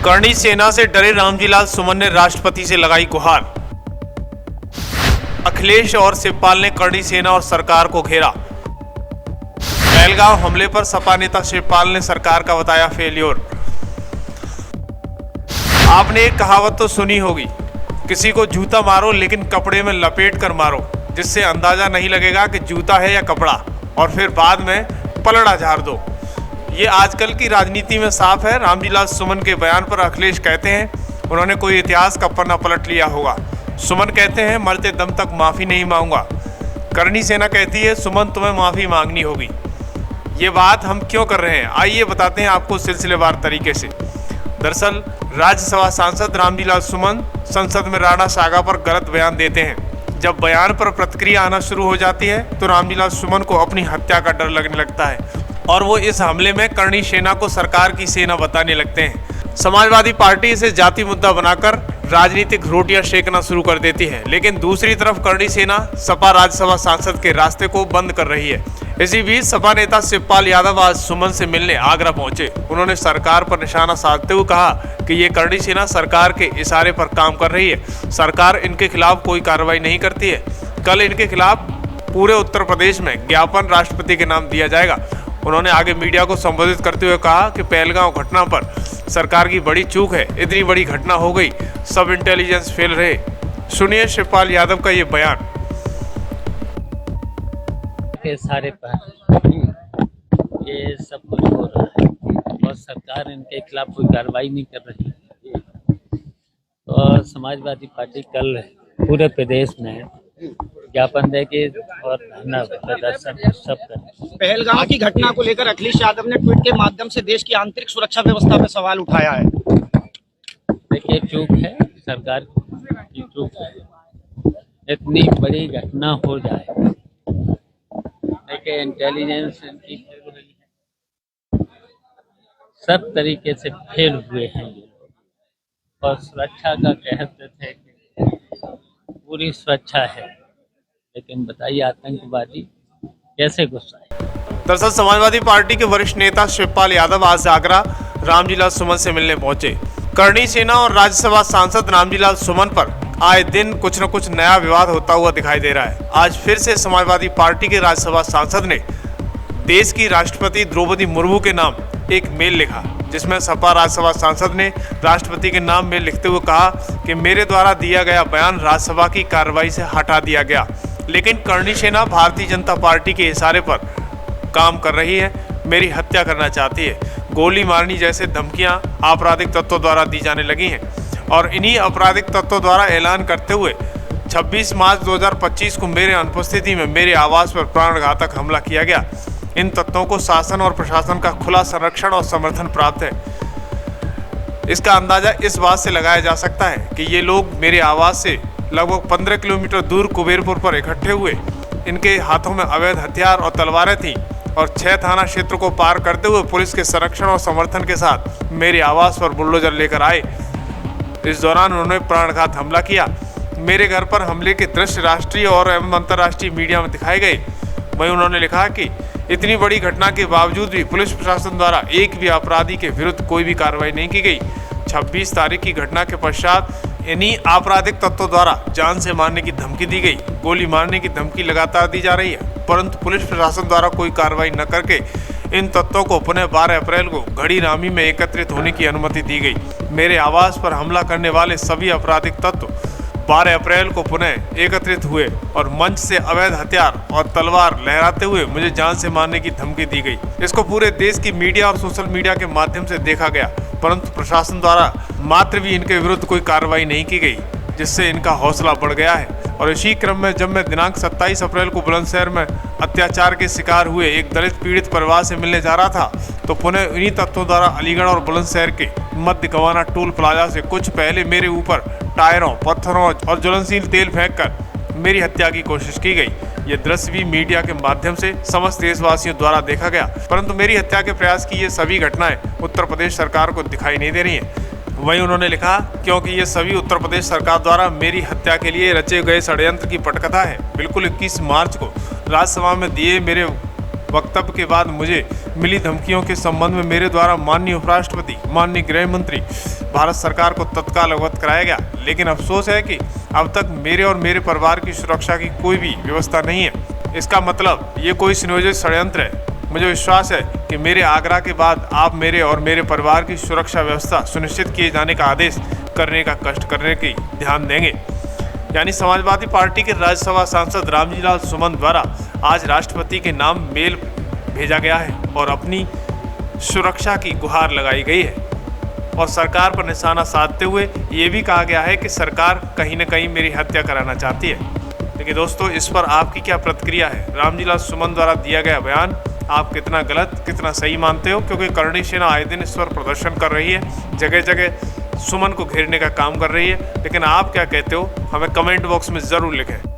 करणी सेना से डरे रामजीलाल सुमन ने राष्ट्रपति से लगाई गुहार। अखिलेश और शिवपाल ने करणी सेना और सरकार को घेरा। पहलगांव हमले पर सपा नेता शिवपाल ने सरकार का बताया फेल्योर। आपने एक कहावत तो सुनी होगी, किसी को जूता मारो लेकिन कपड़े में लपेट कर मारो, जिससे अंदाजा नहीं लगेगा कि जूता है या कपड़ा, और फिर बाद में पलड़ा झाड़ दो। ये आजकल की राजनीति में साफ है। रामजीलाल सुमन के बयान पर अखिलेश कहते हैं उन्होंने कोई इतिहास का पन्ना पलट लिया होगा। सुमन कहते हैं मरते दम तक माफ़ी नहीं मांगूंगा। करणी सेना कहती है सुमन तुम्हें माफ़ी मांगनी होगी। ये बात हम क्यों कर रहे हैं, आइए बताते हैं आपको सिलसिलेवार तरीके से। दरअसल राज्यसभा सांसद रामजीलाल सुमन संसद में राणा सागा पर गलत बयान देते हैं। जब बयान पर प्रतिक्रिया आना शुरू हो जाती है तो रामजीलाल सुमन को अपनी हत्या का डर लगने लगता है और वो इस हमले में करणी सेना को सरकार की सेना बताने लगते हैं। समाजवादी पार्टी इसे जाति मुद्दा बनाकर राजनीतिक रोटियां सेकना शुरू कर देती है, लेकिन दूसरी तरफ करणी सेना सपा राज्यसभा सांसद के रास्ते को बंद कर रही है। इसी बीच सपा नेता शिवपाल यादव आज सुमन से मिलने आगरा पहुंचे। उन्होंने सरकार पर निशाना साधते हुए कहा कि ये करणी सेना सरकार के इशारे पर काम कर रही है, सरकार इनके खिलाफ कोई कार्रवाई नहीं करती है। कल इनके खिलाफ पूरे उत्तर प्रदेश में ज्ञापन राष्ट्रपति के नाम दिया जाएगा। उन्होंने आगे मीडिया को संबोधित करते हुए कहा कि पहलगांव घटना पर सरकार की बड़ी चूक है, इतनी बड़ी घटना हो गई, सब इंटेलिजेंस फेल रहे। सुनिए शिवपाल यादव का ये बयान। के सारे पर ये सब कुछ हो रहा है और सरकार इनके खिलाफ कोई कार्रवाई नहीं कर रही। और समाजवादी पार्टी कल पूरे प्रदेश में ज्ञापन देके और धरना प्रदर्शन सब कर। पहलगांव की घटना को लेकर अखिलेश यादव ने ट्वीट के माध्यम से देश की आंतरिक सुरक्षा व्यवस्था पर सवाल उठाया है। देखिए चूक है, सरकार की चूक है। इतनी बड़ी घटना हो जाए, देखिए इंटेलिजेंस इनकी फेल हो रही है, सब तरीके से फेल हुए हैं ये लोग। और सुरक्षा का कहते थे कि पूरी सुरक्षा है, लेकिन बताइए आतंकवादी कैसे घुस आए। दरअसल समाजवादी पार्टी के वरिष्ठ नेता शिवपाल यादव आज आगरा रामजीलाल सुमन से मिलने पहुंचे। करणी सेना और राज्यसभा सांसद रामजीलाल सुमन पर आए दिन कुछ न कुछ नया विवाद होता हुआ दिखाई दे रहा है। आज फिर से समाजवादी पार्टी के राज्यसभा सांसद ने देश की राष्ट्रपति द्रौपदी मुर्मू के नाम एक मेल लिखा, जिसमें सपा राज्यसभा सांसद ने राष्ट्रपति के नाम मेल लिखते हुए कहा कि मेरे द्वारा दिया गया बयान राज्यसभा की कार्रवाई से हटा दिया गया, लेकिन करणी सेना भारतीय जनता पार्टी के इशारे पर काम कर रही है, मेरी हत्या करना चाहती है। गोली मारनी जैसे धमकियां आपराधिक तत्वों द्वारा दी जाने लगी हैं और इन्हीं आपराधिक तत्वों द्वारा ऐलान करते हुए 26 मार्च 2025 को मेरे अनुपस्थिति में मेरे आवास पर प्राणघातक हमला किया गया। इन तत्वों को शासन और प्रशासन का खुला संरक्षण और समर्थन प्राप्त है। इसका अंदाजा इस बात से लगाया जा सकता है कि ये लोग मेरे आवास से लगभग 15 किलोमीटर दूर कुबेरपुर पर इकट्ठे हुए। इनके हाथों में अवैध हथियार और तलवारें थीं और 6 थाना क्षेत्र को पार करते हुए पुलिस के संरक्षण और समर्थन के साथ मेरे आवास पर बुलडोजर लेकर आए। इस दौरान उन्होंने प्राणघात हमला किया। मेरे घर पर हमले के दृश्य राष्ट्रीय और एवं अंतर्राष्ट्रीय मीडिया में दिखाए गए। वहीं उन्होंने लिखा कि इतनी बड़ी घटना के बावजूद भी पुलिस प्रशासन द्वारा एक भी अपराधी के विरुद्ध कोई भी कार्रवाई नहीं की गई। 26 तारीख की घटना के पश्चात इन्हीं आपराधिक तत्वों द्वारा जान से मारने की धमकी दी गई, गोली मारने की धमकी लगातार दी जा रही है, परंतु पुलिस प्रशासन द्वारा कोई कार्रवाई न करके इन तत्वों को पुनः 12 अप्रैल को घड़ी रामी में एकत्रित होने की अनुमति दी गई। मेरे आवास पर हमला करने वाले सभी आपराधिक तत्व 12 अप्रैल को पुनः एकत्रित हुए और मंच से अवैध हथियार और तलवार लहराते हुए मुझे जान से मारने की धमकी दी गई। इसको पूरे देश की मीडिया और सोशल मीडिया के माध्यम से देखा गया, परंतु प्रशासन द्वारा मात्र भी इनके विरुद्ध कोई कार्रवाई नहीं की गई, जिससे इनका हौसला बढ़ गया है। और इसी क्रम में जब मैं दिनांक 27 अप्रैल को बुलंदशहर में अत्याचार के शिकार हुए एक दलित पीड़ित परिवार से मिलने जा रहा था, तो पुनः इन्हीं तत्वों द्वारा अलीगढ़ और बुलंदशहर के मध्य गवाना टोल प्लाजा से कुछ पहले मेरे ऊपर टायरों, पत्थरों और ज्वलनशील तेल फेंककर मेरी हत्या की कोशिश की गई। ये दृश्य भी मीडिया के माध्यम से समस्त देशवासियों द्वारा देखा गया, परंतु मेरी हत्या के प्रयास की ये सभी घटनाएं उत्तर प्रदेश सरकार को दिखाई नहीं दे रही हैं। वहीं उन्होंने लिखा क्योंकि ये सभी उत्तर प्रदेश सरकार द्वारा मेरी हत्या के लिए रचे गए षड्यंत्र की पटकथा है। बिल्कुल 21 मार्च को राज्यसभा में दिए मेरे वक्तव्य के बाद मुझे मिली धमकियों के संबंध में मेरे द्वारा माननीय उपराष्ट्रपति, माननीय गृह मंत्री, भारत सरकार को तत्काल अवगत कराया गया। लेकिन अफसोस है कि अब तक मेरे और मेरे परिवार की सुरक्षा की कोई भी व्यवस्था नहीं है। इसका मतलब ये कोई सुनियोजित षड्यंत्र है। मुझे विश्वास है कि मेरे आग्रह के बाद आप मेरे और मेरे परिवार की सुरक्षा व्यवस्था सुनिश्चित किए जाने का आदेश करने का कष्ट करने की ध्यान देंगे। यानी समाजवादी पार्टी के राज्यसभा सांसद रामजीलाल सुमन द्वारा आज राष्ट्रपति के नाम मेल भेजा गया है और अपनी सुरक्षा की गुहार लगाई गई है और सरकार पर निशाना साधते हुए ये भी कहा गया है कि सरकार कहीं न कहीं मेरी हत्या कराना चाहती है। लेकिन दोस्तों, इस पर आपकी क्या प्रतिक्रिया है? रामजीलाल सुमन द्वारा दिया गया बयान आप कितना गलत कितना सही मानते हो? क्योंकि करणी सेना आए दिन इस पर प्रदर्शन कर रही है, जगह जगह सुमन को घेरने का काम कर रही है। लेकिन आप क्या कहते हो? हमें कमेंट बॉक्स में ज़रूर लिखें।